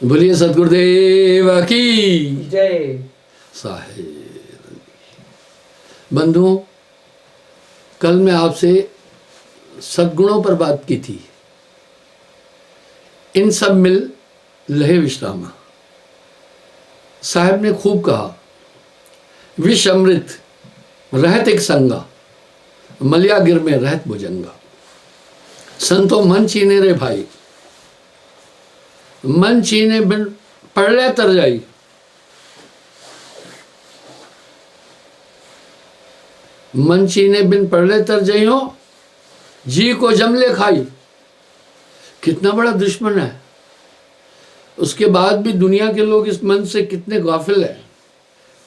बोलिए सदगुरुदेव की जय। साहेब। बंधुओं, कल मैं आपसे सद्गुणों पर बात की थी। इन सब मिल लहे विश्रामा। साहब ने खूब कहा, विष अमृत रहत एक संगा, मलिया गिर में रहत भुजंगा। संतो मन चीने रे भाई, मन चीने बिन पड़ले तर जाई। मन चीने बिन पड़ले तर जाइयो, जी को जमले खाई। कितना बड़ा दुश्मन है, उसके बाद भी दुनिया के लोग इस मन से कितने गाफिल हैं,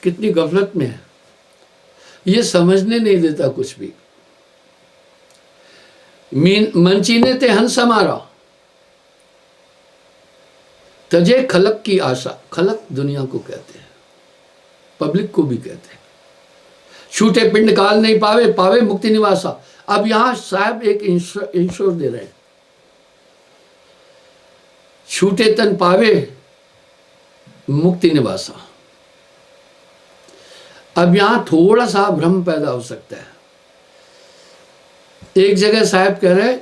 कितनी गफलत में है, ये समझने नहीं देता कुछ भी। मन चीने ते हंस हमारा, तजे खलक की आशा। खलक दुनिया को कहते हैं, पब्लिक को भी कहते हैं। छूटे पिंड काल नहीं पावे, पावे मुक्ति निवासा। अब यहां साहब एक इंश्योर दे रहे हैं, छूटे तन पावे मुक्ति निवासा। अब यहां थोड़ा सा भ्रम पैदा हो सकता है। एक जगह साहब कह रहे,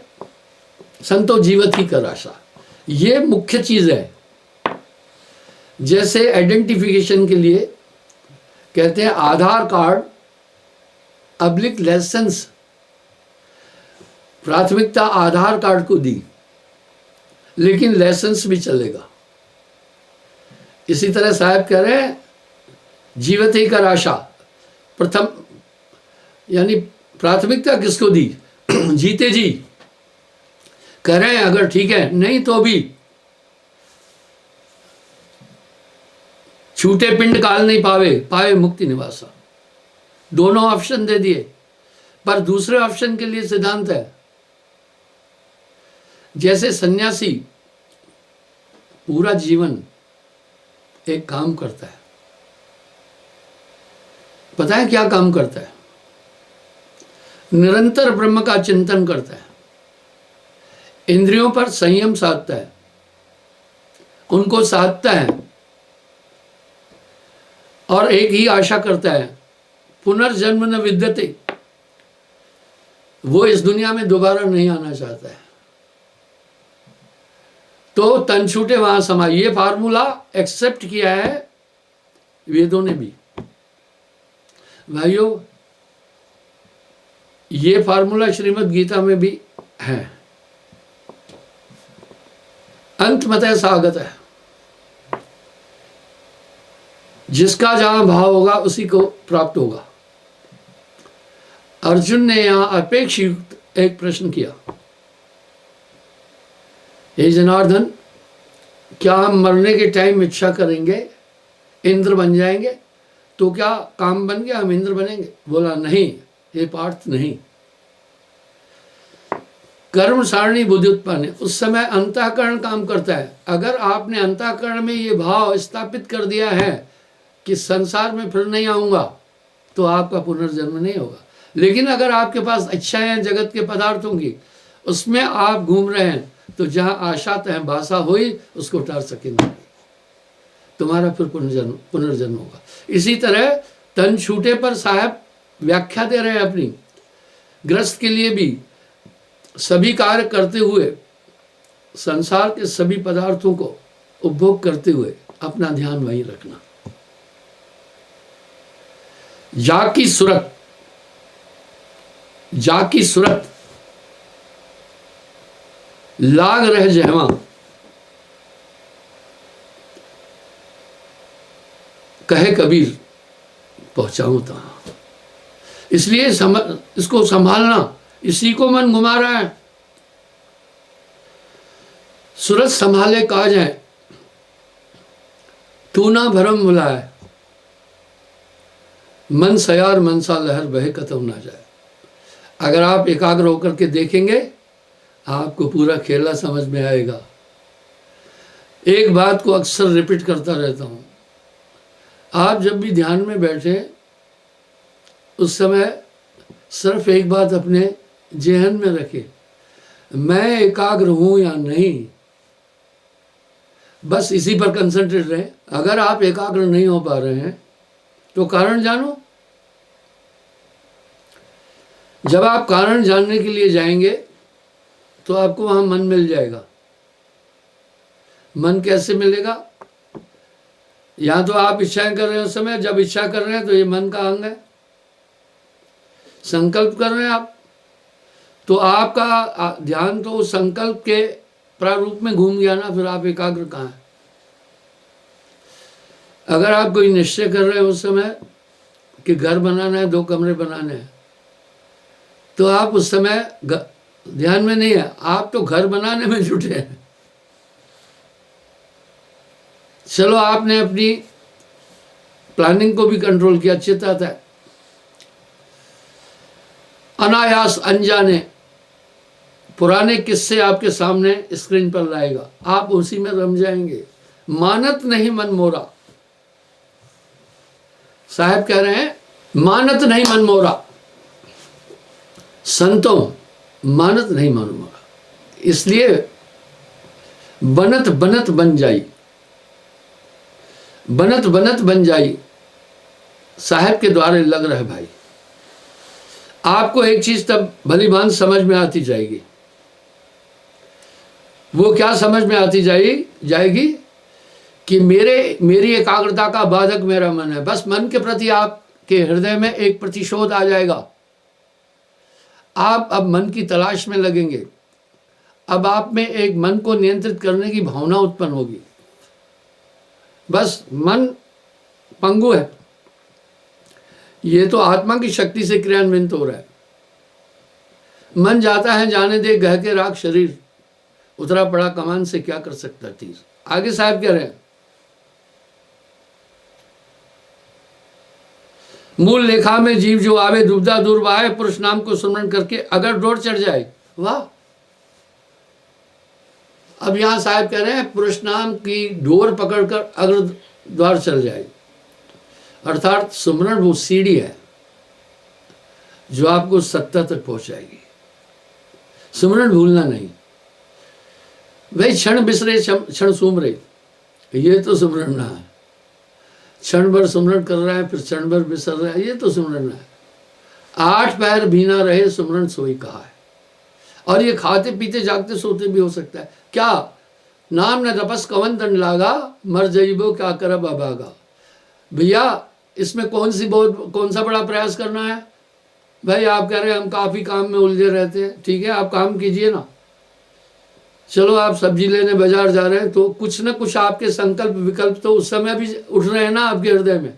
संतो जीवत ही कर आशा। ये मुख्य चीज है। जैसे आइडेंटिफिकेशन के लिए कहते हैं आधार कार्ड अब्लिक लाइसेंस, प्राथमिकता आधार कार्ड को दी, लेकिन लाइसेंस भी चलेगा। इसी तरह साहब कह रहे हैं जीवत ही कर आशा। प्रथम यानी प्राथमिकता किसको दी? जीते जी कह रहे हैं, अगर ठीक है, नहीं तो भी छूटे पिंड काल नहीं पावे, पावे मुक्ति निवासा। दोनों ऑप्शन दे दिए, पर दूसरे ऑप्शन के लिए सिद्धांत है। जैसे सन्यासी पूरा जीवन एक काम करता है, पता है क्या काम करता है? निरंतर ब्रह्म का चिंतन करता है, इंद्रियों पर संयम साधता है, उनको साधता है, और एक ही आशा करता है, पुनर्जन्म न विद्यते। वो इस दुनिया में दोबारा नहीं आना चाहता है। तो तन छूटे वहां समाये, ये फार्मूला एक्सेप्ट किया है वेदों ने भी। भाइयों, ये फार्मूला श्रीमद् गीता में भी है। अंत मतः सागत है, जिसका जहां भाव होगा उसी को प्राप्त होगा। अर्जुन ने यहां अपेक्षित एक प्रश्न किया, हे जनार्दन, क्या हम मरने के टाइम इच्छा करेंगे इंद्र बन जाएंगे? तो क्या काम बन गया, हम इंद्र बनेंगे? बोला नहीं, हे पार्थ, नहीं। कर्म सारणी बुद्धि उत्पन्न, उस समय अंतःकरण काम करता है। अगर आपने अंतःकरण में ये भाव स्थापित कर दिया है कि संसार में फिर नहीं आऊंगा, तो आपका पुनर्जन्म नहीं होगा। लेकिन अगर आपके पास इच्छाएं हैं जगत के पदार्थों की, उसमें आप घूम रहे हैं, तो जहां आशा तह भाषा हुई उसको टार सकेंगे, तुम्हारा फिर पुनर्जन्म होगा। इसी तरह तन छूटे पर साहब व्याख्या दे रहे हैं अपनी। ग्रस्त के लिए भी सभी कार्य करते हुए, संसार के सभी पदार्थों को उपभोग करते हुए अपना ध्यान वहीं रखना। जाकी सुरत, जाकी सुरत लाग रह जहवा। कहे कबीर पहुंचाऊं तहां। इसलिए इसको संभालना, इसी को मन घुमा रहा है। सूरत संभाले काज है, तू ना भरम बुलाए। मन सयार मनसा लहर बहे कतम ना जाए। अगर आप एकाग्र होकर के देखेंगे, आपको पूरा खेला समझ में आएगा। एक बात को अक्सर रिपीट करता रहता हूं, आप जब भी ध्यान में बैठे, उस समय सिर्फ एक बात अपने जेहन में रखें, मैं एकाग्र हूं या नहीं। बस इसी पर कंसंट्रेट रहे। अगर आप एकाग्र नहीं हो पा रहे हैं तो कारण जानो। जब आप कारण जानने के लिए जाएंगे तो आपको वहां मन मिल जाएगा। मन कैसे मिलेगा? या तो आप इच्छाएं कर रहे हैं उस समय, जब इच्छा कर रहे हैं तो ये मन का अंग है। संकल्प कर रहे हैं आप, तो आपका ध्यान तो उस संकल्प के प्रारूप में घूम गया ना, फिर आप एकाग्र कहाँ हैं? अगर आप कोई निश्चय कर रहे हैं उस समय कि घर बनाना है, 2 कमरे बनाने हैं, तो आप उस समय ध्यान में नहीं है, आप तो घर बनाने में जुटे हैं। चलो आपने अपनी प्लानिंग को भी कंट्रोल किया, अच्छी आता है। अनायास अनजाने पुराने किस्से आपके सामने स्क्रीन पर लाएगा, आप उसी में रम जाएंगे। मानत नहीं मन मोरा, साहब कह रहे हैं मानत नहीं मन मोरा, संतों मानत नहीं मन मोरा, इसलिए बनत बनत बन जाई, बनत बनत बन जाई, साहब के द्वारे लग रहे भाई। आपको एक चीज तब भली भांति समझ में आती जाएगी। वो क्या समझ में आती जाएगी कि मेरी एकाग्रता का बाधक मेरा मन है। बस मन के प्रति आपके हृदय में एक प्रतिशोध आ जाएगा। आप अब मन की तलाश में लगेंगे। अब आप में एक मन को नियंत्रित करने की भावना उत्पन्न होगी। बस मन पंगु है, ये तो आत्मा की शक्ति से क्रियान्वित हो रहा है। मन जाता है जाने दे गह के राख शरीर, उतरा पड़ा कमान से क्या कर सकता तीर। आगे साहब कह रहे हैं मूल लेखा में जीव जो आवे दुविधा दूर बहाए, पुरुष नाम को स्मरण करके अगर डोर चढ़ जाए। वाह! अब यहां साहब कह रहे हैं पुरुष नाम की डोर पकड़कर अगर द्वार चढ़ जाए, अर्थात सुमरण वो सीढ़ी है जो आपको सत्ता तक पहुंचाएगी। सुमरण भूलना नहीं। वही क्षण बिसरे क्षण सुमरे, ये तो सुमरण ना है। क्षण भर सुमरण कर रहा है, फिर क्षण भर बिसर रहा है, ये तो सुमरण है। 8 पैर भीना रहे सुमरण सोई कहा है। और ये खाते पीते जागते सोते भी हो सकता है। क्या नाम न तपस कवन दंड लागा, मर जइबो क्या करब अभागा। भैया इसमें कौन सा बड़ा प्रयास करना है? भाई आप कह रहे हैं हम काफ़ी काम में उलझे रहते हैं, ठीक है आप काम कीजिए ना। चलो आप सब्जी लेने बाजार जा रहे हैं तो कुछ ना कुछ आपके संकल्प विकल्प तो उस समय भी उठ रहे हैं ना आपके हृदय में।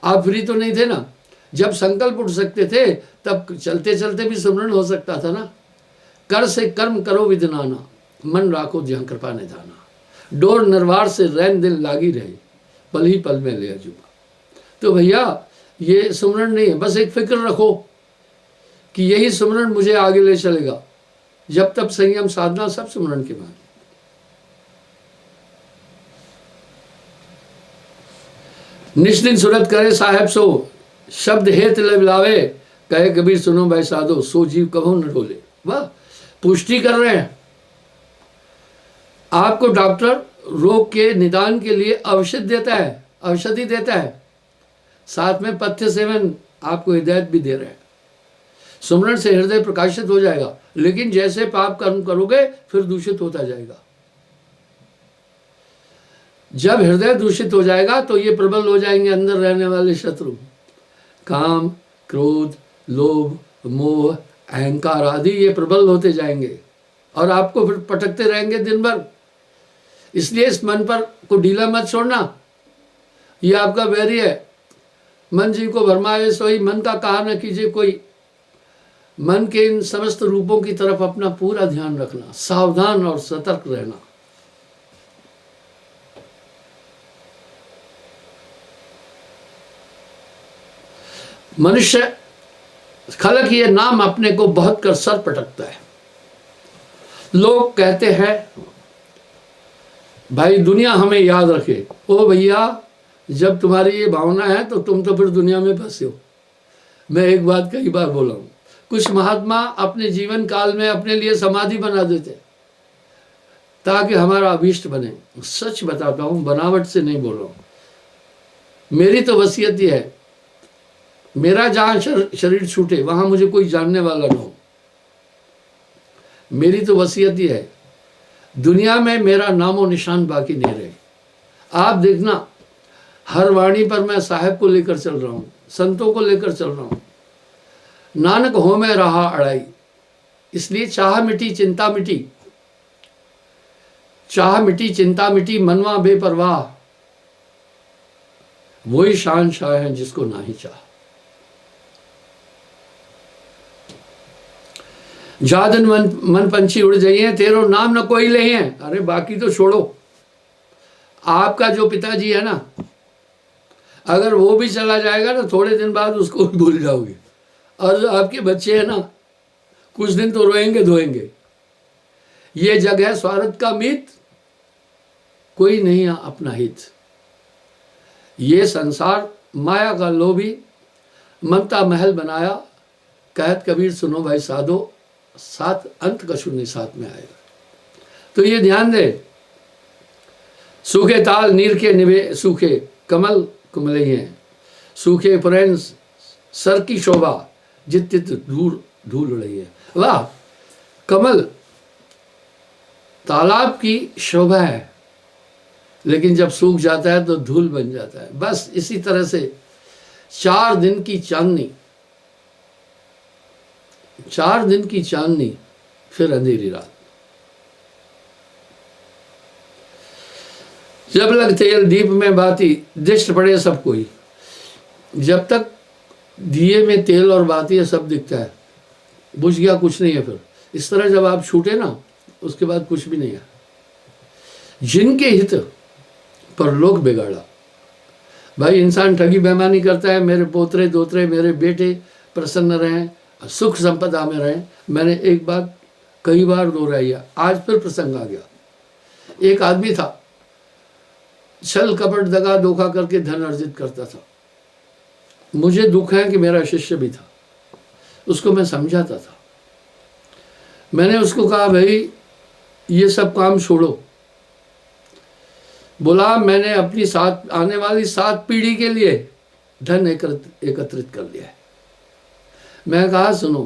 आप फ्री तो नहीं थे ना। जब संकल्प उठ सकते थे तब चलते चलते भी सुमरण हो सकता था ना। कर से कर्म करो विधनाना, मन राखो जहाँ कृपा निधाना। डोर निर्वार से रैन दिल लागी रहे, पल ही पल में ले अजूबा। तो भैया ये सुमरण नहीं है, बस एक फिक्र रखो कि यही सुमरण मुझे आगे ले चलेगा। जब तब संयम साधना सब सुमरण के बाद। निष्दिन सुरत करे साहेब सो, शब्द हेत लावे, कहे कबीर सुनो भाई साधो, सो जीव कभो न डोले। वाह! पुष्टि कर रहे हैं आपको। डॉक्टर रोग के निदान के लिए औषधि देता है, साथ में पथ्य सेवन आपको हिदायत भी दे रहे हैं। सुमरण से हृदय प्रकाशित हो जाएगा, लेकिन जैसे पाप कर्म करोगे फिर दूषित होता जाएगा। जब हृदय दूषित हो जाएगा तो ये प्रबल हो जाएंगे अंदर रहने वाले शत्रु, काम, क्रोध, लोभ, मोह, अहंकार आदि, ये प्रबल होते जाएंगे और आपको फिर पटकते रहेंगे दिन भर। इसलिए इस मन पर को ढीला मत छोड़ना, ये आपका बैरी है। मन जी को भरमाए सोई, मन का कहा न कीजिए कोई। मन के इन समस्त रूपों की तरफ अपना पूरा ध्यान रखना, सावधान और सतर्क रहना। मनुष्य खलक ये नाम अपने को बहुत कर सर पटकता है। लोग कहते हैं भाई दुनिया हमें याद रखे। ओ भैया, जब तुम्हारी ये भावना है तो तुम तो फिर दुनिया में फंसे हो। मैं एक बात कई बार बोला हूँ, कुछ महात्मा अपने जीवन काल में अपने लिए समाधि बना देते। ताकि हमारा अभीष्ट बने। सच बताता हूँ, बनावट से नहीं बोल रहा हूँ। मेरी तो वसीयत ये है, मेरा जहाँ शरीर छूटे वहाँ मुझे कोई जानने वाला ना हो। मेरी तो वसीयत ये है, दुनिया में मेरा नामो निशान बाकी नहीं रहे। आप देखना, हर वाणी पर मैं साहेब को लेकर चल रहा हूँ, संतों को लेकर चल रहा हूँ। नानक हो में रहा अड़ाई, इसलिए चाह मिटी चिंता मिटी, चाह मिटी चिंता मिटी, मनवा बेपरवाह, वही शान शाह है जिसको ना ही चाह। जादन मन पंछी उड़ जाइए, तेरो नाम न कोई ले हैं। अरे बाकी तो छोड़ो, आपका जो पिताजी है ना, अगर वो भी चला जाएगा ना, थोड़े दिन बाद उसको भी भूल जाओगे। और जो आपके बच्चे हैं ना, कुछ दिन तो रोएंगे धोएंगे। ये जग है स्वार्थ का मीत, कोई नहीं अपना हित। ये संसार माया का लोभी, ममता महल बनाया, कहत कबीर सुनो भाई साधो, साथ अंत कछु नहीं साथ में आएगा। तो ये ध्यान दे, सूखे ताल नीर के निभे सूखे, कमल कुमलई हैं, सूखे पुरैन सर की शोभा, जित तित धूल धूल उड़ई है। वाह, कमल तालाब की शोभा है, लेकिन जब सूख जाता है तो धूल बन जाता है। बस इसी तरह से 4 दिन की चांदनी, 4 दिन की चांदनी, फिर अंधेरी रात। जब लग तेल दीप में बाती, दृष्ट पड़े सब कोई। जब तक दिए में तेल और बाती है, सब दिखता है, बुझ गया कुछ नहीं है। फिर इस तरह जब आप छूटे ना, उसके बाद कुछ भी नहीं है। जिनके हित पर लोग बिगाड़ा। भाई इंसान ठगी बेईमानी करता है, मेरे पोतरे दोतरे मेरे बेटे प्रसन्न रहें, सुख संपदा में रहें। मैंने एक बात कई बार दोहराई है, आज फिर प्रसंग आ गया। एक आदमी था, छल कपट दगा धोखा करके धन अर्जित करता था। मुझे दुख है कि मेरा शिष्य भी था, उसको मैं समझाता था। मैंने उसको कहा, भाई ये सब काम छोड़ो। बोला, मैंने अपनी आने वाली 7 पीढ़ी के लिए धन एकत्रित कर लिया है। मैं कहा, सुनो,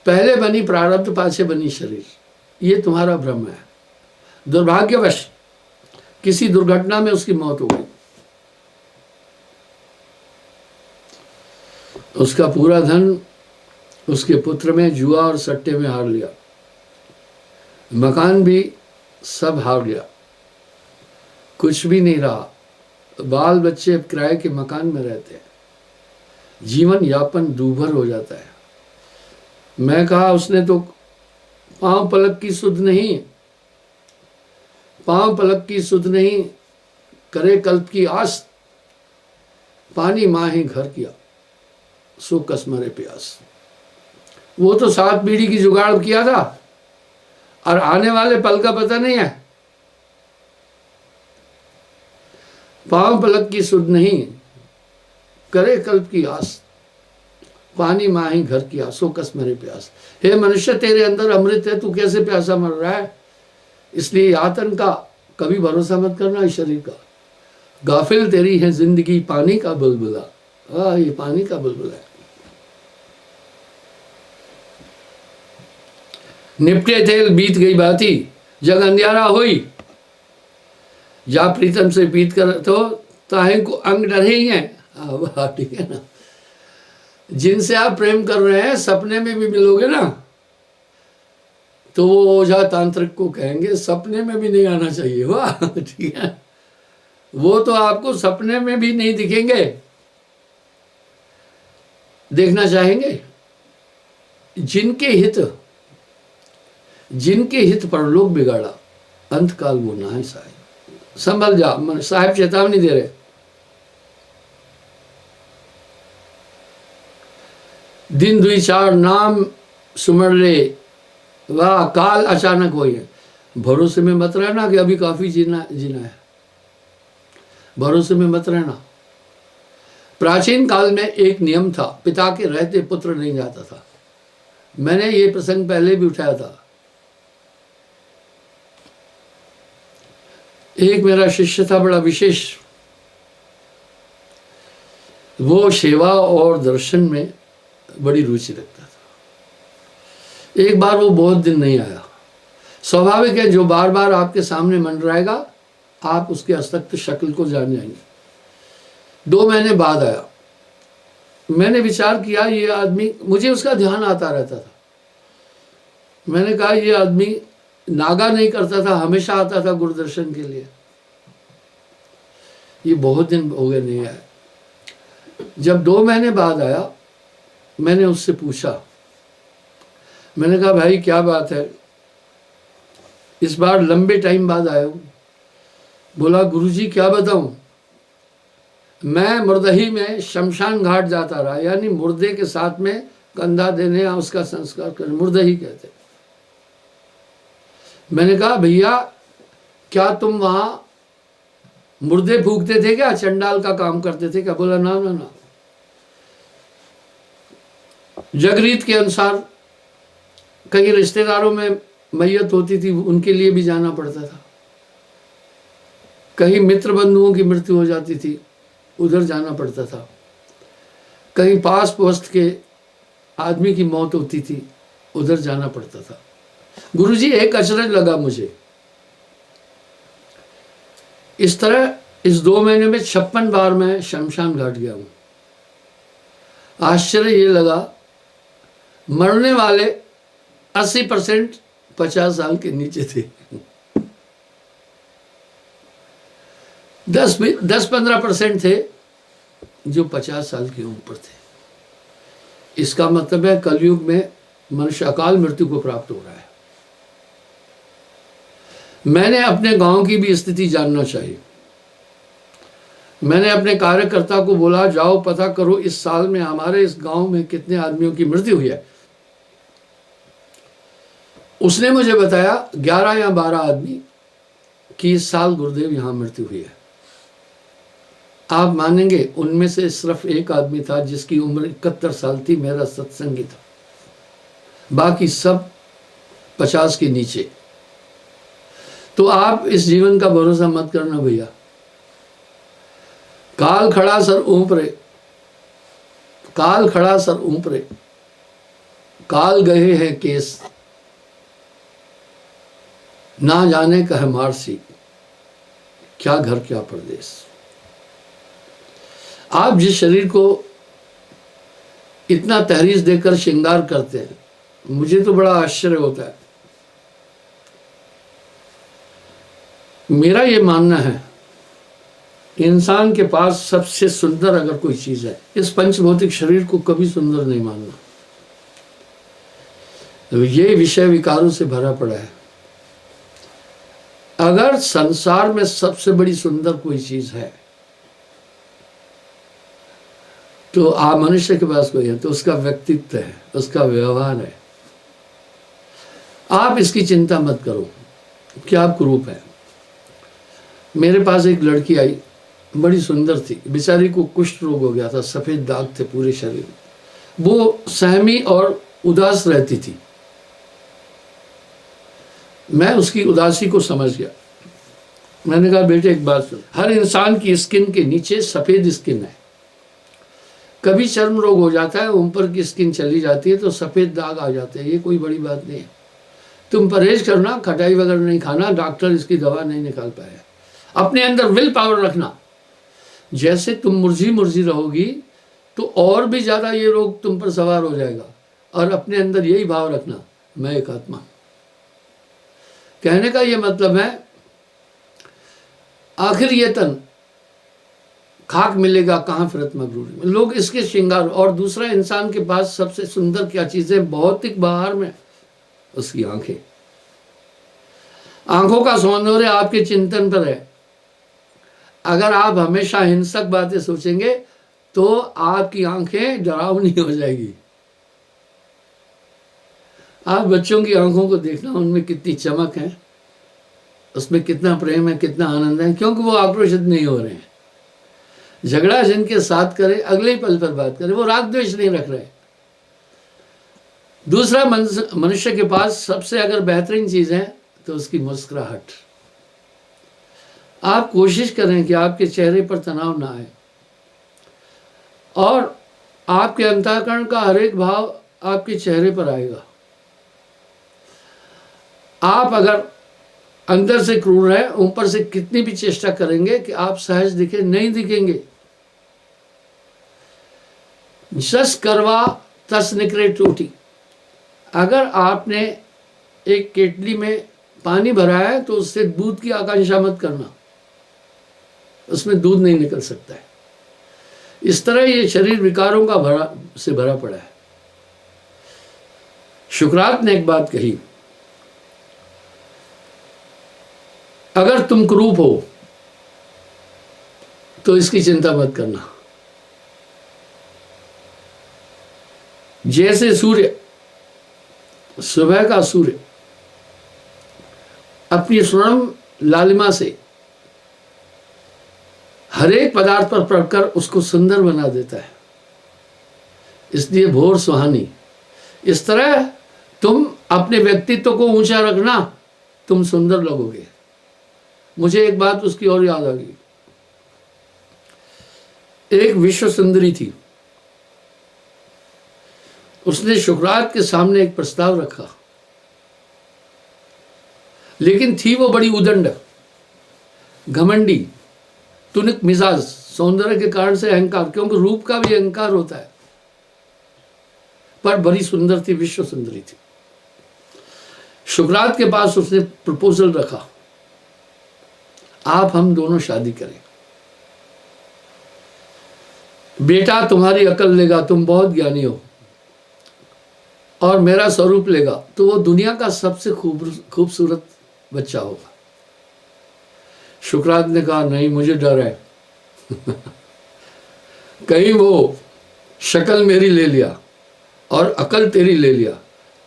पहले बनी प्रारब्ध, पाछे बनी शरीर, ये तुम्हारा भ्रम है। दुर्भाग्यवश किसी दुर्घटना में उसकी मौत हो गई, उसका पूरा धन उसके पुत्र में जुआ और सट्टे में हार लिया, मकान भी सब हार गया, कुछ भी नहीं रहा। बाल बच्चे अब किराए के मकान में रहते हैं, जीवन यापन दूभर हो जाता है। मैं कहा, उसने तो पांव पलक की सुध नहीं, पांव पलक की सुध नहीं, करे कल्प की आस, पानी माही घर किया, सो कसमरे प्यास। वो तो 7 पीढ़ी की जुगाड़ किया था, और आने वाले पल का पता नहीं है। पांव पलक की सुध नहीं, करे कल्प की आस, पानी माही घर की आस, सो कसमरे प्यास। हे मनुष्य, तेरे अंदर अमृत है, तू कैसे प्यासा मर रहा है? इसलिए यातन का कभी भरोसा मत करना इस शरीर का। गाफिल तेरी है जिंदगी पानी का बुलबुला। ये पानी का बुलबुला है। निपटे तेल बीत गई बाती, जग अंधियारा हुई, जा प्रीतम से पीत कर तो ताहे को अंग डरे ही हैं। ठीक है ना। जिनसे आप प्रेम कर रहे हैं, सपने में भी मिलोगे ना, तो वो ओझा तांत्रिक को कहेंगे सपने में भी नहीं आना चाहिए। वाह, ठीक है, वो तो आपको सपने में भी नहीं दिखेंगे, देखना चाहेंगे। जिनके हित पर लोग बिगाड़ा, अंतकाल वो ना ही साहेब। संभल जा, साहेब चेतावनी दे रहे। दिन दुई चार नाम सुमर ले, वाह काल अचानक हो है। भरोसे में मत रहना कि अभी काफी जीना है, भरोसे में मत रहना। प्राचीन काल में एक नियम था, पिता के रहते पुत्र नहीं जाता था। मैंने ये प्रसंग पहले भी उठाया था। एक मेरा शिष्य था बड़ा विशेष, वो सेवा और दर्शन में बड़ी रुचि रखता था। एक बार वो बहुत दिन नहीं आया। स्वाभाविक है, जो बार बार आपके सामने मंडराएगा आप उसके असक्त शक्ल को जान जाएंगे। 2 महीने बाद आया। मैंने विचार किया ये आदमी, मुझे उसका ध्यान आता रहता था। मैंने कहा ये आदमी नागा नहीं करता था, हमेशा आता था गुरुदर्शन के लिए। ये बहुत दिन हो गए नहीं आया। जब 2 महीने बाद आया, मैंने उससे पूछा, मैंने कहा भाई क्या बात है, इस बार लंबे टाइम बाद आया हूँ। बोला गुरुजी क्या बताऊं, मैं मुर्दही में शमशान घाट जाता रहा, यानी मुर्दे के साथ में कंधा देने या उसका संस्कार करने, मुर्दही कहते। मैंने कहा भैया क्या तुम वहां मुर्दे फूकते थे क्या, चंडाल का काम करते थे क्या? बोला ना ना ना, जगरीत के अनुसार कई रिश्तेदारों में मैयत होती थी, उनके लिए भी जाना पड़ता था। कहीं मित्र बंधुओं की मृत्यु हो जाती थी, उधर जाना पड़ता था। कहीं पास पोस्ट के आदमी की मौत होती थी, उधर जाना पड़ता था। गुरुजी एक अचरज लगा मुझे। इस तरह इस 2 महीने में 56 बार मैं शमशान घाट गया हूं। आश्चर्य ये लगा, मरने वाले 80% 50 साल के नीचे थे। 10-15% थे जो 50 साल के ऊपर थे। इसका मतलब है कलयुग में मनुष्य अकाल मृत्यु को प्राप्त हो रहा है। मैंने अपने गांव की भी स्थिति जानना चाहिए। मैंने अपने कार्यकर्ता को बोला जाओ पता करो इस साल में हमारे इस गांव में कितने आदमियों की मृत्यु हुई है। उसने मुझे बताया 11 या 12 आदमी की इस साल गुरुदेव यहां मृत्यु हुई है। आप मानेंगे उनमें से सिर्फ एक आदमी था जिसकी उम्र 71 साल थी, मेरा सत्संगी था। बाकी सब 50 के नीचे। तो आप इस जीवन का भरोसा मत करना भैया। काल खड़ा सर ऊपरे, काल खड़ा सर ऊपरे, काल गए हैं केस, ना जाने कह मारसी, क्या घर क्या परदेश। आप जिस शरीर को इतना तहरीस देकर श्रृंगार करते हैं, मुझे तो बड़ा आश्चर्य होता है। मेरा ये मानना है इंसान के पास सबसे सुंदर अगर कोई चीज है, इस पंचभौतिक शरीर को कभी सुंदर नहीं मानना। तो ये विषय विकारों से भरा पड़ा है। अगर संसार में सबसे बड़ी सुंदर कोई चीज है तो मनुष्य के पास कोई है तो उसका व्यक्तित्व है, उसका व्यवहार है। आप इसकी चिंता मत करो क्या आप कुरूप है। मेरे पास एक लड़की आई, बड़ी सुंदर थी, बेचारी को कुष्ठ रोग हो गया था, सफेद दाग थे पूरे शरीर में। वो सहमी और उदास रहती थी। मैं उसकी उदासी को समझ गया। मैंने कहा बेटे एक बात सुन, हर इंसान की स्किन के नीचे सफेद स्किन है। कभी चर्म रोग हो जाता है, ऊपर की स्किन चली जाती है तो सफेद दाग आ जाते हैं। ये कोई बड़ी बात नहीं है। तुम परहेज करना, खटाई वगैरह नहीं खाना, डॉक्टर इसकी दवा नहीं निकाल पाया। अपने अंदर विल पावर रखना। जैसे तुम मुर्जी मुर्जी रहोगी तो और भी ज्यादा ये रोग तुम पर सवार हो जाएगा। और अपने अंदर यही भाव रखना, मैं एक आत्मा। कहने का ये मतलब है आखिर ये तन खाक मिलेगा कहां फिरत मगरूर। लोग इसके श्रृंगार। और दूसरा, इंसान के पास सबसे सुंदर क्या चीज है भौतिक बाहर में? उसकी आंखें। आंखों का सौंदर्य आपके चिंतन पर है। अगर आप हमेशा हिंसक बातें सोचेंगे तो आपकी आंखें डरावनी हो जाएगी। आप बच्चों की आंखों को देखना, उनमें कितनी चमक है, उसमें कितना प्रेम है, कितना आनंद है, क्योंकि वो आक्रोशित नहीं हो रहे हैं। झगड़ा जिनके साथ करे अगले ही पल पर बात करे, वो राग द्वेष नहीं रख रहे। दूसरा, मनुष्य के पास सबसे अगर बेहतरीन चीज है तो उसकी मुस्कुराहट। आप कोशिश करें कि आपके चेहरे पर तनाव ना आए और आपके अंतःकरण का हर एक भाव आपके चेहरे पर आएगा। आप अगर अंदर से क्रूर है, ऊपर से कितनी भी चेष्टा करेंगे कि आप सहज दिखे, नहीं दिखेंगे। जस करवा तस निकले टूटी। अगर आपने एक केटली में पानी भरा है तो उससे दूध की आकांक्षा मत करना, उसमें दूध नहीं निकल सकता है। इस तरह ये शरीर विकारों का भरा पड़ा है। शुक्रात ने एक बात कही, अगर तुम कुरूप हो तो इसकी चिंता मत करना। जैसे सूर्य, सुबह का सूर्य अपनी स्वर्ण लालिमा से हर एक पदार्थ पर पड़कर उसको सुंदर बना देता है, इसलिए भोर सुहानी। इस तरह तुम अपने व्यक्तित्व को ऊंचा रखना, तुम सुंदर लगोगे। मुझे एक बात उसकी और याद आ गई। एक विश्व सुंदरी थी, उसने शुक्रात के सामने एक प्रस्ताव रखा, लेकिन थी वो बड़ी उदंड, घमंडी, तुनिक मिजाज, सौंदर्य के कारण से अहंकार, क्योंकि रूप का भी अहंकार होता है, पर बड़ी सुंदर थी, विश्व सुंदरी थी। शुक्रात के पास उसने प्रपोजल रखा, आप हम दोनों शादी करें। बेटा तुम्हारी अकल लेगा, तुम बहुत ज्ञानी हो, और मेरा स्वरूप लेगा तो वो दुनिया का सबसे खूबसूरत बच्चा होगा। शुक्रात ने कहा, नहीं, मुझे डर है कहीं वो शक्ल मेरी ले लिया और अकल तेरी ले लिया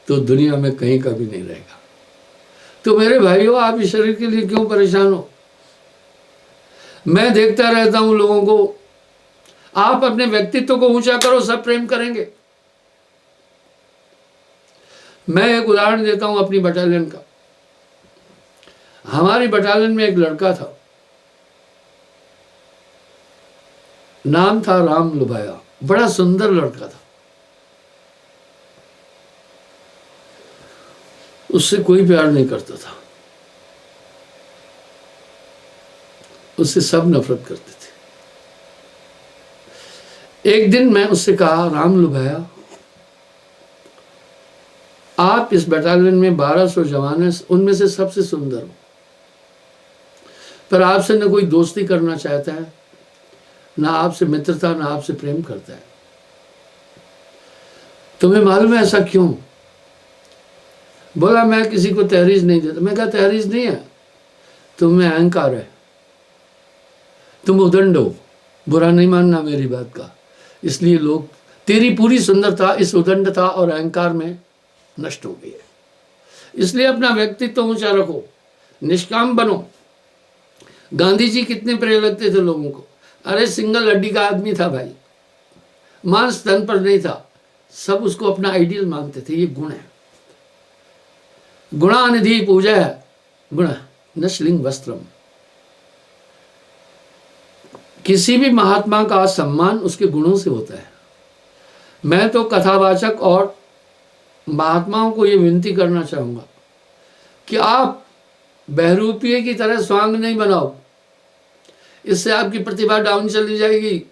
तो दुनिया में कहीं का भी नहीं रहेगा। तो मेरे भाइयों, आप इस शरीर के लिए क्यों परेशान हो? मैं देखता रहता हूं लोगों को। आप अपने व्यक्तित्व को ऊंचा करो, सब प्रेम करेंगे। मैं एक उदाहरण देता हूं अपनी बटालियन का। हमारी बटालियन में एक लड़का था, नाम था राम लुभाया, बड़ा सुंदर लड़का था। उससे कोई प्यार नहीं करता था, उससे सब नफरत करते थे। एक दिन मैं उससे कहा, राम लुभाया, आप इस बटालियन में 1200 जवान हैं, उनमें से सबसे सुंदर हो, पर आपसे न कोई दोस्ती करना चाहता है, ना आपसे मित्रता, ना आपसे प्रेम करता है। तुम्हें मालूम है ऐसा क्यों? बोला, मैं किसी को तहरीज नहीं देता। मैं कहा, तहरीज नहीं है, तुम में अहंकार है, तुम उदंड हो। बुरा नहीं मानना मेरी बात का। इसलिए लोग, तेरी पूरी सुंदरता इस उदंडता और अहंकार में नष्ट हो गई है। इसलिए अपना व्यक्तित्व ऊंचा रखो, निष्काम बनो। गांधी जी कितने प्रिय लगते थे लोगों को। अरे सिंगल हड्डी का आदमी था भाई, मांस तन पर नहीं था, सब उसको अपना आइडियल मानते थे। ये गुण है। गुणानिधि पूजा है, गुण न श्लिंग वस्त्रम। किसी भी महात्मा का सम्मान उसके गुणों से होता है। मैं तो कथावाचक और महात्माओं को ये विनती करना चाहूंगा कि आप बहरूपिये की तरह स्वांग नहीं बनाओ, इससे आपकी प्रतिभा डाउन चली जाएगी।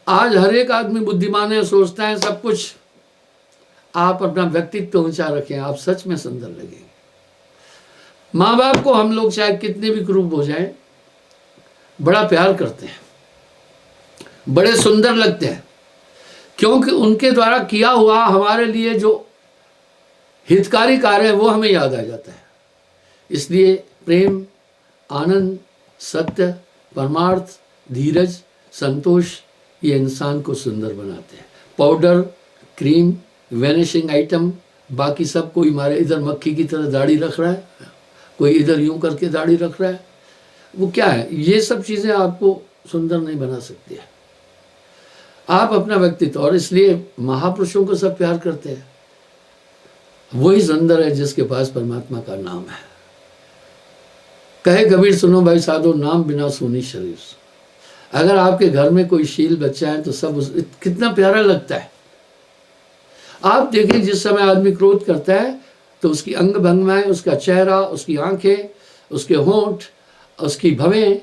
आज हर एक आदमी बुद्धिमान है, सोचता है सब कुछ। आप अपना व्यक्तित्व ऊंचा रखें, आप सच में सुंदर लगेंगे। माँ बाप को हम लोग चाहे कितने भी क्रूप हो जाएं, बड़ा प्यार करते हैं, बड़े सुंदर लगते हैं, क्योंकि उनके द्वारा किया हुआ हमारे लिए जो हितकारी कार्य है वो हमें याद आ जाता है। इसलिए प्रेम, आनंद, सत्य, परमार्थ, धीरज, संतोष, ये इंसान को सुंदर बनाते हैं। पाउडर, क्रीम, वेनिशिंग आइटम, बाकी सब, कोई हमारे इधर मक्खी की तरह दाढ़ी रख रहा है, कोई इधर यूं करके दाढ़ी रख रहा है, वो क्या है? ये सब चीज़ें आपको सुंदर नहीं बना सकती है। आप अपना व्यक्तित्व, और इसलिए महापुरुषों को सब प्यार करते हैं। वही सुंदर है जिसके पास परमात्मा का नाम है। कहे कबीर सुनो भाई साधो, नाम बिना सोनी शरीर। अगर आपके घर में कोई शील बच्चा है तो सब कितना प्यारा लगता है। आप देखें जिस समय आदमी क्रोध करता है तो उसकी अंग भंगिमाएं, उसका चेहरा, उसकी आंखें, उसके होंठ, उसकी भवें,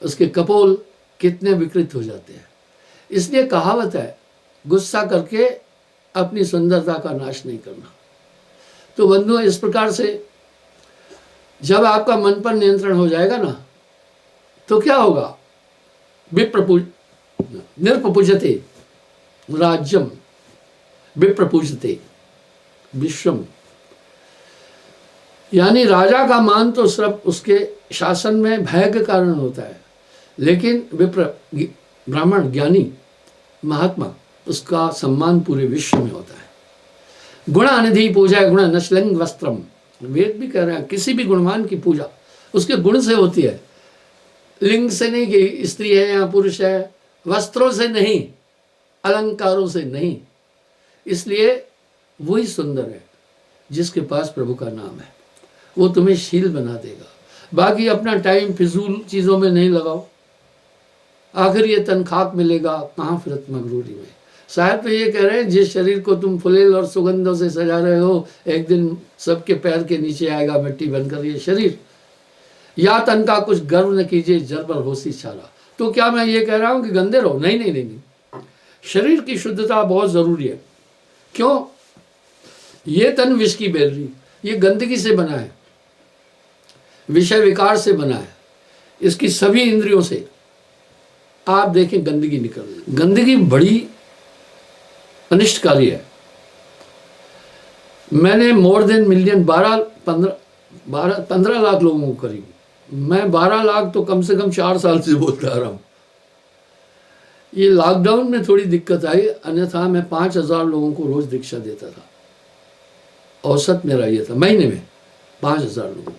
उसके कपोल कितने विकृत हो जाते हैं। इसलिए कहावत है, गुस्सा करके अपनी सुंदरता का नाश नहीं करना। तो बंधुओं, इस प्रकार से जब आपका मन पर नियंत्रण हो जाएगा ना, तो क्या होगा? निर्पपूजते राज्यम विप्रपूजते विश्वम। यानी राजा का मान तो सिर्फ उसके शासन में भय के कारण होता है, लेकिन विप्र, ब्राह्मण, ज्ञानी, महात्मा, उसका सम्मान पूरे विश्व में होता है। गुणानिधि पूजा गुण नश्लिंग वस्त्रम। वेद भी कह रहे हैं किसी भी गुणवान की पूजा उसके गुण से होती है, लिंग से नहीं कि स्त्री है या पुरुष है, वस्त्रों से नहीं, अलंकारों से नहीं। इसलिए वही सुंदर है जिसके पास प्रभु का नाम है, वो तुम्हें शील बना देगा। बाकी अपना टाइम फिजूल चीज़ों में नहीं लगाओ, आखिर ये तन खाक मिलेगा, कहाँ फिरत मगरूरी में। शायद तो ये कह रहे हैं जिस शरीर को तुम फुलेल और सुगंधों से सजा रहे हो, एक दिन सबके पैर के नीचे आएगा मिट्टी बनकर ये शरीर। या तन का कुछ गर्व न कीजिए, जरबर होसी सारा। तो क्या मैं ये कह रहा हूँ कि गंदे रहो? नहीं नहीं नहीं नहीं, शरीर की शुद्धता बहुत ज़रूरी है। क्यों? ये तन विष की बेलरी, ये गंदगी से बना है, विषय विकार से बना है, इसकी सभी इंद्रियों से आप देखें गंदगी निकल रही। गंदगी बड़ी अनिष्टकारी है। मैंने मोर देन मिलियन 15 लाख लोगों को करीब, मैं 12 लाख तो कम से कम 4 साल से बोलता आ रहा हूँ। ये लॉकडाउन में थोड़ी दिक्कत आई, अन्यथा मैं 5000 लोगों को रोज दीक्षा देता था। औसत मेरा ये था, महीने में 5000 लोगों को,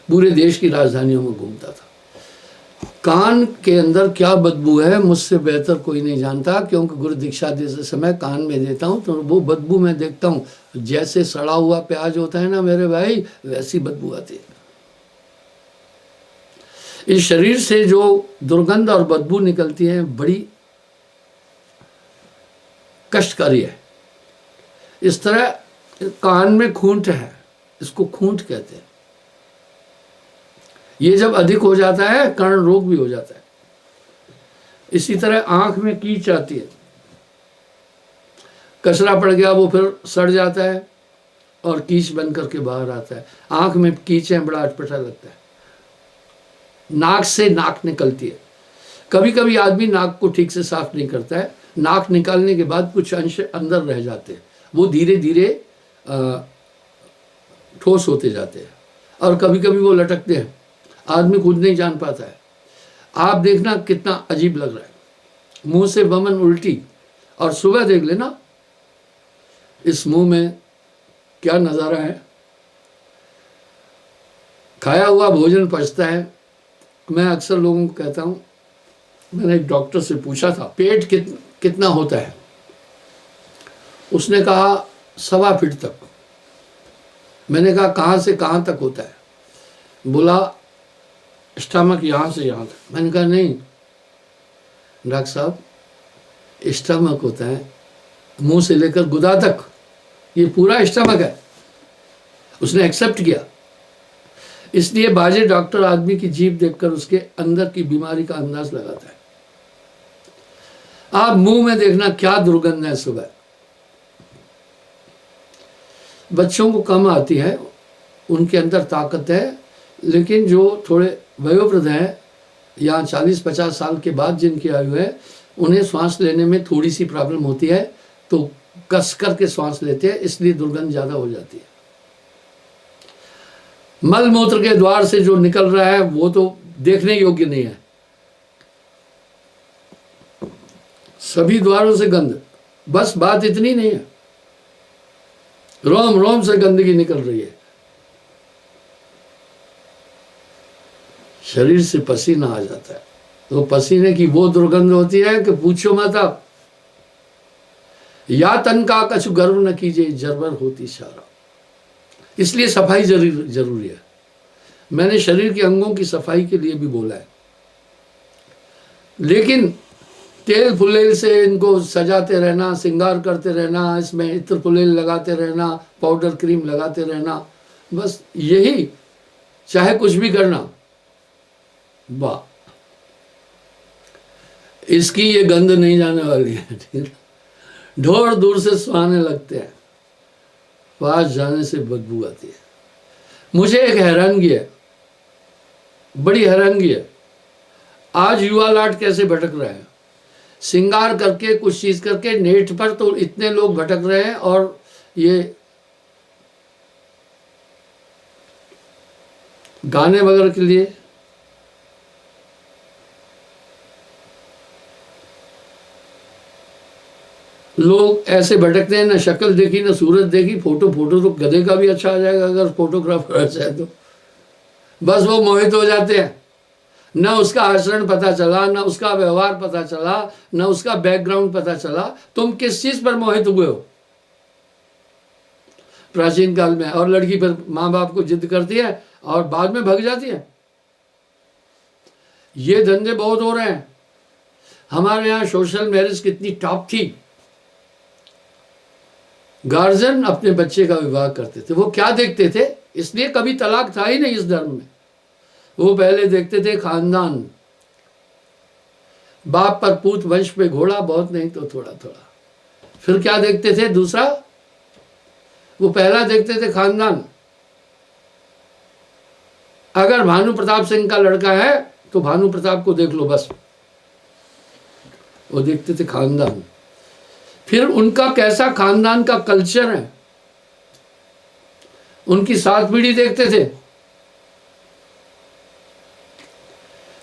पूरे देश की राजधानियों में घूमता था। कान के अंदर क्या बदबू है मुझसे बेहतर कोई नहीं जानता, क्योंकि गुरु दीक्षा देते समय कान में देता हूँ तो वो बदबू मैं देखता हूँ, जैसे सड़ा हुआ प्याज होता है ना मेरे भाई, वैसी बदबू आती है। इस शरीर से जो दुर्गंध और बदबू निकलती है बड़ी कष्टकारी है। इस तरह कान में खूंट है, इसको खूंट कहते हैं। ये जब अधिक हो जाता है कर्ण रोग भी हो जाता है। इसी तरह आंख में कीच आती है, कचरा पड़ गया वो फिर सड़ जाता है और कीच बन करके बाहर आता है। आंख में कीच है, बड़ा अटपटा लगता है। नाक से नाक निकलती है। कभी कभी आदमी नाक को ठीक से साफ नहीं करता है, नाक निकालने के बाद कुछ अंश अंदर रह जाते हैं, वो धीरे धीरे ठोस होते जाते हैं और कभी कभी वो लटकते हैं, आदमी खुद नहीं जान पाता है। आप देखना कितना अजीब लग रहा है, मुंह से बमन उल्टी, और सुबह देख लेना इस मुंह में क्या नज़ारा है। खाया हुआ भोजन पचता है। मैं अक्सर लोगों को कहता हूँ, मैंने एक डॉक्टर से पूछा था पेट कितना होता है, उसने कहा 1.25 फीट तक। मैंने कहा कहाँ से कहाँ तक होता है? बोला स्टमक यहाँ से यहाँ तक। मैंने कहा नहीं डॉक्टर साहब, स्टमक होता है मुंह से लेकर गुदा तक, ये पूरा स्टमक है। उसने एक्सेप्ट किया। इसलिए बाजे डॉक्टर आदमी की जीभ देखकर उसके अंदर की बीमारी का अंदाज लगाता है। आप मुंह में देखना क्या दुर्गंध है सुबह। बच्चों को कम आती है, उनके अंदर ताकत है, लेकिन जो थोड़े वयोवृद्ध हैं या 40-50 साल के बाद जिनकी आयु है, उन्हें सांस लेने में थोड़ी सी प्रॉब्लम होती है, तो कस करके सांस लेते हैं, इसलिए दुर्गंध ज़्यादा हो जाती है। मल मूत्र के द्वार से जो निकल रहा है वो तो देखने योग्य नहीं है, सभी द्वारों से गंध। बस बात इतनी नहीं है, रोम रोम से गंदगी निकल रही है। शरीर से पसीना आ जाता है, तो पसीने की वो दुर्गंध होती है कि पूछो मत आप। या तन का कछु गर्व न कीजिए, जरबर होती सारा। इसलिए सफाई जरूरी है। मैंने शरीर के अंगों की सफाई के लिए भी बोला है, लेकिन तेल फुलेल से इनको सजाते रहना, श्रृंगार करते रहना, इसमें इत्र फुलेल लगाते रहना, पाउडर क्रीम लगाते रहना, बस यही, चाहे कुछ भी करना, वाह, इसकी ये गंध नहीं जाने वाली है, ठीक है। ढोर दूर से सुहाने लगते हैं, पास जाने से बदबू आती है। मुझे एक हैरानगी है, बड़ी हैरानगी है, आज युवा लाट कैसे भटक रहे हैं, श्रृंगार करके कुछ चीज करके। नेट पर तो इतने लोग भटक रहे हैं, और ये गाने वगैरह के लिए लोग ऐसे भटकते हैं, ना शक्ल देखी ना सूरत देखी। फोटो तो गधे का भी अच्छा आ जाएगा अगर फोटोग्राफर अच्छा है तो, बस वो मोहित हो जाते हैं। न उसका आचरण पता चला, न उसका व्यवहार पता चला, न उसका बैकग्राउंड पता चला, तुम किस चीज पर मोहित हुए हो प्राचीन काल में। और लड़की पर माँ बाप को जिद करती है और बाद में भग जाती है। ये धंधे बहुत हो रहे हैं। हमारे यहाँ सोशल मैरिज कितनी टॉप थी, गार्जियन अपने बच्चे का विवाह करते थे। वो क्या देखते थे, इसलिए कभी तलाक था ही नहीं इस धर्म में। वो पहले देखते थे खानदान, बाप पर पूत, वंश पे घोड़ा, बहुत नहीं तो थोड़ा थोड़ा। फिर क्या देखते थे दूसरा, वो पहला देखते थे खानदान। अगर भानु प्रताप सिंह का लड़का है तो भानु प्रताप को देख लो बस, वो देखते थे खानदान। फिर उनका कैसा खानदान का कल्चर है, उनकी 7 पीढ़ी देखते थे।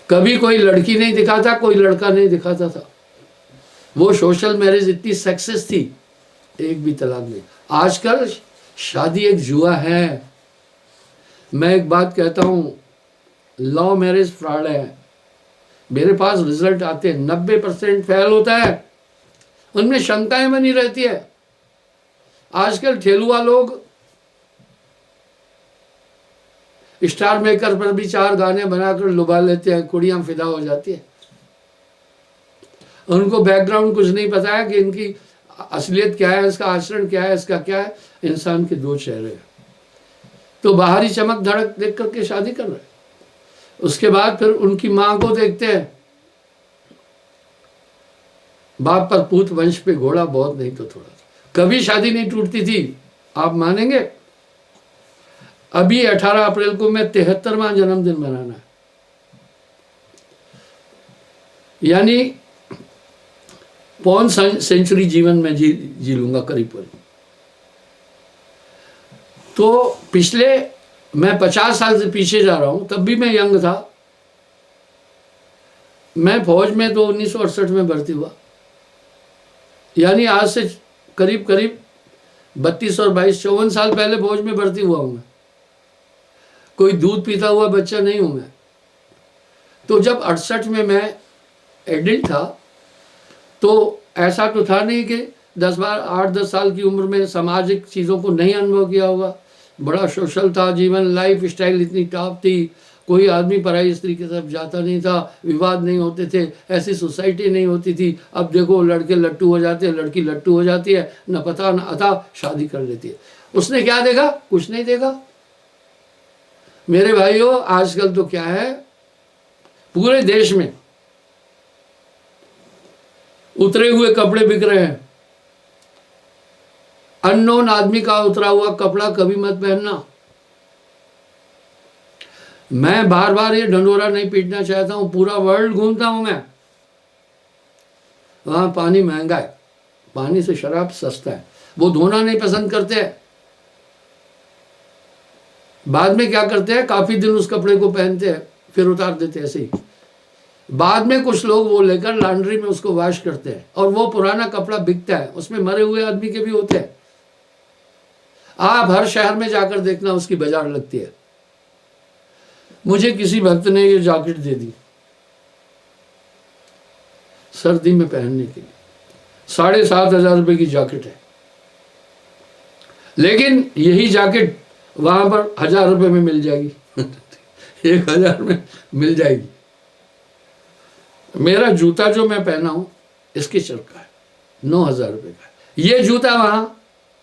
कभी कोई लड़की नहीं दिखाता, कोई लड़का नहीं दिखाता था। वो सोशल मैरिज इतनी सक्सेस थी, एक भी तलाक नहीं। आजकल शादी एक जुआ है। मैं एक बात कहता हूं, लव मैरिज फ्रॉड है। मेरे पास रिजल्ट आते हैं, 90% फेल होता है, उनमें शंकाएं बनी रहती है। आजकल ठेलुआ लोग स्टार मेकर पर भी 4 गाने बनाकर लुभा लेते हैं, कुड़ियां फिदा हो जाती है। उनको बैकग्राउंड कुछ नहीं पता है कि इनकी असलियत क्या है, इसका आचरण क्या है, इसका क्या है। इंसान के 2 चेहरे हैं, तो बाहरी चमक धड़क देख करके शादी कर रहे हैं। उसके बाद फिर उनकी मां को देखते हैं, बाप पर पूत, वंश पे घोड़ा, बहुत नहीं तो थोड़ा। कभी शादी नहीं टूटती थी, आप मानेंगे। अभी 18 अप्रैल को मैं 73वां जन्मदिन मनाना है, यानी 5 सेंचुरी जीवन में जी लूंगा करीब। तो पिछले, मैं 50 साल से पीछे जा रहा हूं, तब भी मैं यंग था। मैं फौज में तो 1968 में भर्ती हुआ, यानी आज से करीब 32 और 22, 54 साल पहले फौज में भर्ती हुआ हूं मैं। कोई दूध पीता हुआ बच्चा नहीं हूं मैं। तो जब 68 में मैं एडल्ट था, तो ऐसा तो था नहीं कि 8-10 साल की उम्र में सामाजिक चीज़ों को नहीं अनुभव किया होगा। बड़ा सोशल था जीवन, लाइफ स्टाइल इतनी टॉप थी, कोई आदमी पराई स्त्री की तरफ जाता नहीं था, विवाद नहीं होते थे, ऐसी सोसाइटी नहीं होती थी। अब देखो लड़के लट्टू हो जाते हैं, लड़की लट्टू हो जाती है, न पता न अता, शादी कर लेती है। उसने क्या देखा, कुछ नहीं देखा। मेरे भाइयों, आजकल तो क्या है, पूरे देश में उतरे हुए कपड़े बिक रहे हैं। अननोन आदमी का उतरा हुआ कपड़ा कभी मत पहनना। मैं बार बार ये ढंढोरा नहीं पीटना चाहता हूं, पूरा वर्ल्ड घूमता हूं मैं। वहां पानी महंगा है, पानी से शराब सस्ता है। वो धोना नहीं पसंद करते, बाद में क्या करते हैं, काफी दिन उस कपड़े को पहनते हैं, फिर उतार देते हैं ऐसे ही। बाद में कुछ लोग वो लेकर लॉन्ड्री में उसको वॉश करते हैं, और वो पुराना कपड़ा बिकता है, उसमें मरे हुए आदमी के भी होते हैं। आप हर शहर में जाकर देखना, उसकी बाजार लगती है। मुझे किसी भक्त ने ये जैकेट दे दी सर्दी में पहनने के लिए, 7,500 रुपये की जैकेट है। लेकिन यही जैकेट वहां पर 1000 रुपये में मिल जाएगी। 1000 में मिल जाएगी। मेरा जूता जो मैं पहना हूं इसके चर का है, 9000 रुपये का है। ये जूता वहां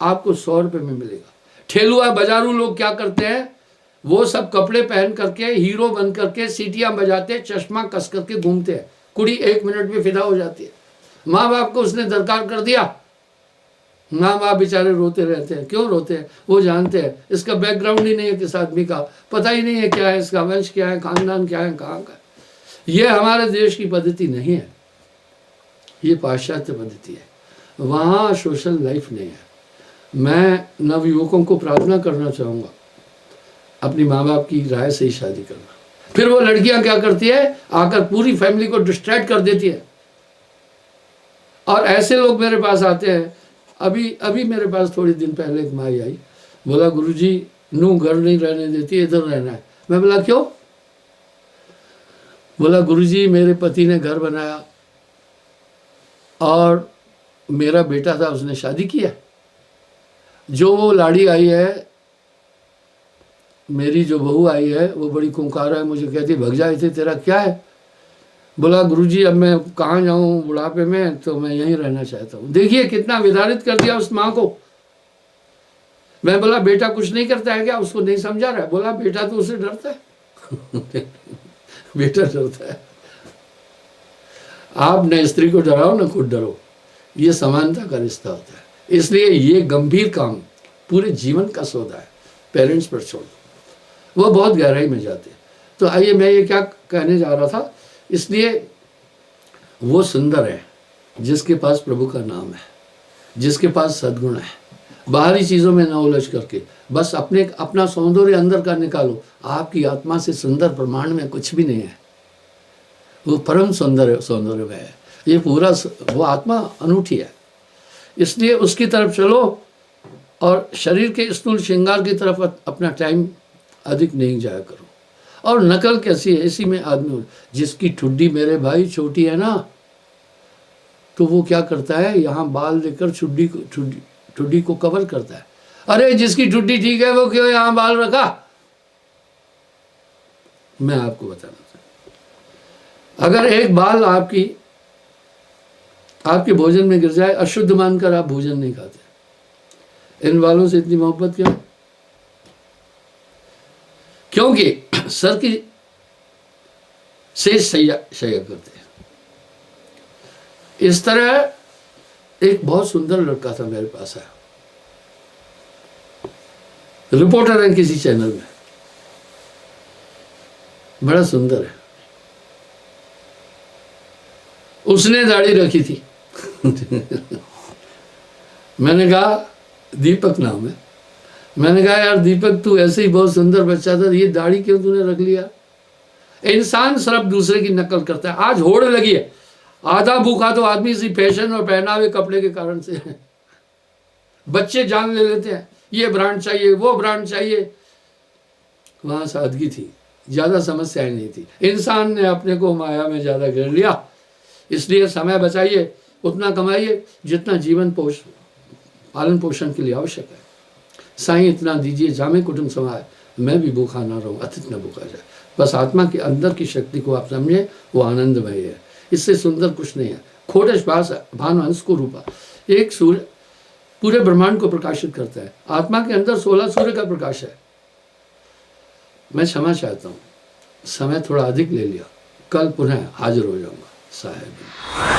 आपको 100 रुपये में मिलेगा। ठेलुआ बाजारू लोग क्या करते हैं, वो सब कपड़े पहन करके हीरो बन करके सीटियां बजाते, चश्मा कस करके घूमते हैं। कुड़ी 1 मिनट में फिदा हो जाती है। माँ बाप को उसने दरकार कर दिया, माँ बाप बेचारे रोते रहते हैं। क्यों रोते हैं? वो जानते हैं इसका बैकग्राउंड ही नहीं है, किस आदमी का पता ही नहीं है क्या है, इसका वंश क्या है, खानदान क्या है, कहाँ का। ये हमारे देश की पद्धति नहीं है, ये पाश्चात्य पद्धति है। वहाँ सोशल लाइफ नहीं है। मैं नवयुवकों को प्रार्थना करना चाहूँगा, अपनी माँ बाप की राय से ही शादी करना। फिर वो लड़कियां क्या करती है, आकर पूरी फैमिली को डिस्ट्रैक्ट कर देती है। और ऐसे लोग मेरे पास आते हैं। अभी मेरे पास थोड़ी दिन पहले एक माई आई, बोला गुरुजी नू घर नहीं रहने देती, इधर रहना है। मैं बोला क्यों? बोला गुरुजी मेरे पति ने घर बनाया और मेरा बेटा था, उसने शादी किया। जो वो लाड़ी आई है, मेरी जो बहू आई है, वो बड़ी खूंखार है, मुझे कहती भग जाए थे, तेरा क्या है? बोला गुरुजी अब मैं कहाँ जाऊँ बुढ़ापे में, तो मैं यहीं रहना चाहता हूँ। देखिए कितना विदारित कर दिया उस माँ को। मैं बोला बेटा कुछ नहीं करता है क्या? उसको नहीं समझा रहा है। बोला बेटा तो उससे डरता है बेटा डरता है। आप न स्त्री को डराओ न खुद डरो, ये समानता का रिश्ता होता है। इसलिए ये गंभीर काम पूरे जीवन का सौदा है, पेरेंट्स पर छोड़ दो, वो बहुत गहराई में जाते हैं। तो आइए मैं ये क्या कहने जा रहा था, इसलिए वो सुंदर है जिसके पास प्रभु का नाम है, जिसके पास सद्गुण है। बाहरी चीज़ों में ना उलझ करके बस अपना सौंदर्य अंदर का निकालो। आपकी आत्मा से सुंदर प्रमाण में कुछ भी नहीं है, वो परम सौंदर्य में है। ये पूरा वो आत्मा अनूठी है, इसलिए उसकी तरफ चलो और शरीर के स्थूल श्रृंगार की तरफ अपना टाइम अधिक नहीं जाया करो। और नकल कैसी है, इसी में आदमी जिसकी ठुड्डी मेरे भाई छोटी है ना, तो वो क्या करता है, यहाँ बाल लेकर ठुड्डी को कवर करता है। अरे जिसकी ठुड्डी ठीक है वो क्यों यहाँ बाल रखा? मैं आपको बताना चाहता हूं, अगर एक बाल आपके भोजन में गिर जाए, अशुद्ध मानकर आप भोजन नहीं खाते। इन बालों से इतनी मोहब्बत क्यों? क्योंकि सर की से शैया करते हैं। इस तरह एक बहुत सुंदर लड़का था मेरे पास आया, रिपोर्टर है किसी चैनल में, बड़ा सुंदर है। उसने दाढ़ी रखी थी मैंने कहा, दीपक नाम है। मैंने कहा यार दीपक तू ऐसे ही बहुत सुंदर बच्चा था, ये दाढ़ी क्यों तूने रख लिया? इंसान सिर्फ दूसरे की नकल करता है। आज होड़ लगी है, आधा भूखा तो आदमी इसी फैशन और पहनावे कपड़े के कारण से है। बच्चे जान ले लेते हैं, ये ब्रांड चाहिए, वो ब्रांड चाहिए। वहां सादगी थी, ज्यादा समस्याएं नहीं थी। इंसान ने अपने को माया में ज्यादा घेर लिया। इसलिए समय बचाइए, उतना कमाइए जितना जीवन पालन पोषण के लिए आवश्यक है। साईं इतना दीजिए जामे कुटुंब समाए, मैं भी भूखा ना रहूं, अतिथि न भूखा जाए। बस आत्मा के अंदर की शक्ति को आप समझे, वो आनंदमय है। इससे सुंदर कुछ नहीं है। खोटश भानुहंस को रूपा, एक सूर्य पूरे ब्रह्मांड को प्रकाशित करता है। आत्मा के अंदर 16 सूर्य का प्रकाश है। मैं क्षमा चाहता हूँ, समय थोड़ा अधिक ले लिया, कल पुनः हाजिर हो जाऊंगा साहेब।